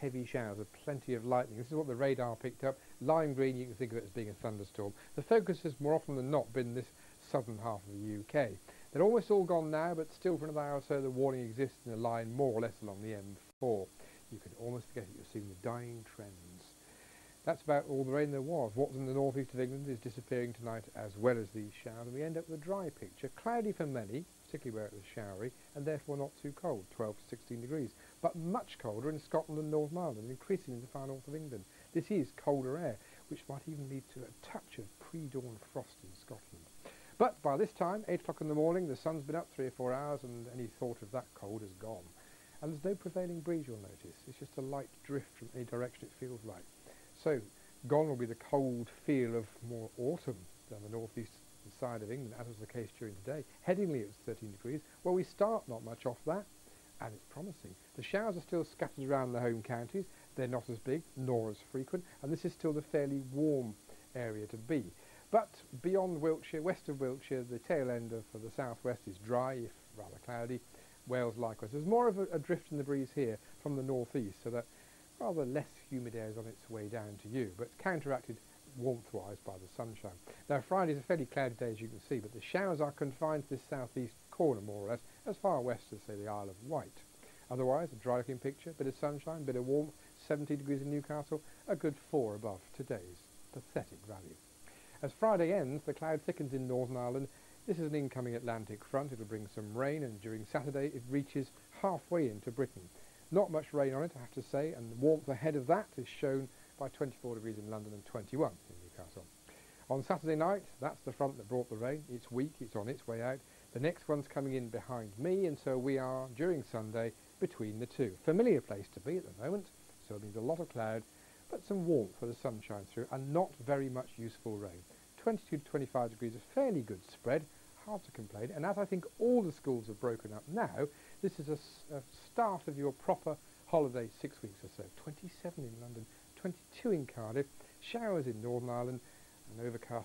heavy showers with plenty of lightning. This is what the radar picked up. Lime green, you can think of it as being a thunderstorm. The focus has more often than not been this southern half of the UK. They're almost all gone now, but still for another hour or so the warning exists in a line more or less along the M4. You can almost forget it, you're seeing the dying trends. That's about all the rain there was. What's in the northeast of England is disappearing tonight as well as these showers, and we end up with a dry picture. Cloudy for many, particularly where it was showery, and therefore not too cold, 12 to 16 degrees. But much colder in Scotland and Northern Ireland, and increasingly in the far north of England. This is colder air, which might even lead to a touch of pre-dawn frost in Scotland. But by this time, 8 o'clock in the morning, the sun's been up 3 or 4 hours, and any thought of that cold is gone. And there's no prevailing breeze, you'll notice. It's just a light drift from any direction it feels like. So, gone will be the cold feel of more autumn down the northeast side of England, as was the case during today. Headingley it was 13 degrees. Well, we start not much off that, and it's promising. The showers are still scattered around the home counties. They're not as big, nor as frequent, and this is still the fairly warm area to be. But beyond Wiltshire, west of Wiltshire, the tail end of the southwest is dry, if rather cloudy. Wales likewise. There's more of a drift in the breeze here from the northeast, so that rather less humid air is on its way down to you, but counteracted warmth-wise by the sunshine. Now, Friday's a fairly cloudy day, as you can see, but the showers are confined to this southeast corner, more or less, as far west as, say, the Isle of Wight. Otherwise, a dry-looking picture, bit of sunshine, bit of warmth, 17 degrees in Newcastle, a good 4 above today's pathetic value. As Friday ends, the cloud thickens in Northern Ireland. This is an incoming Atlantic front. It'll bring some rain, and during Saturday it reaches halfway into Britain. Not much rain on it, I have to say, and the warmth ahead of that is shown by 24 degrees in London and 21 in Newcastle. On Saturday night, that's the front that brought the rain. It's weak, it's on its way out. The next one's coming in behind me, and so we are, during Sunday, between the two. Familiar place to be at the moment, so it means a lot of cloud, but some warmth where the sun shines through, and not very much useful rain. 22 to 25 degrees, a fairly good spread, hard to complain, and as I think all the schools have broken up now, this is a start of your proper holiday 6 weeks or so. 27 in London, 22 in Cardiff, showers in Northern Ireland, and overcast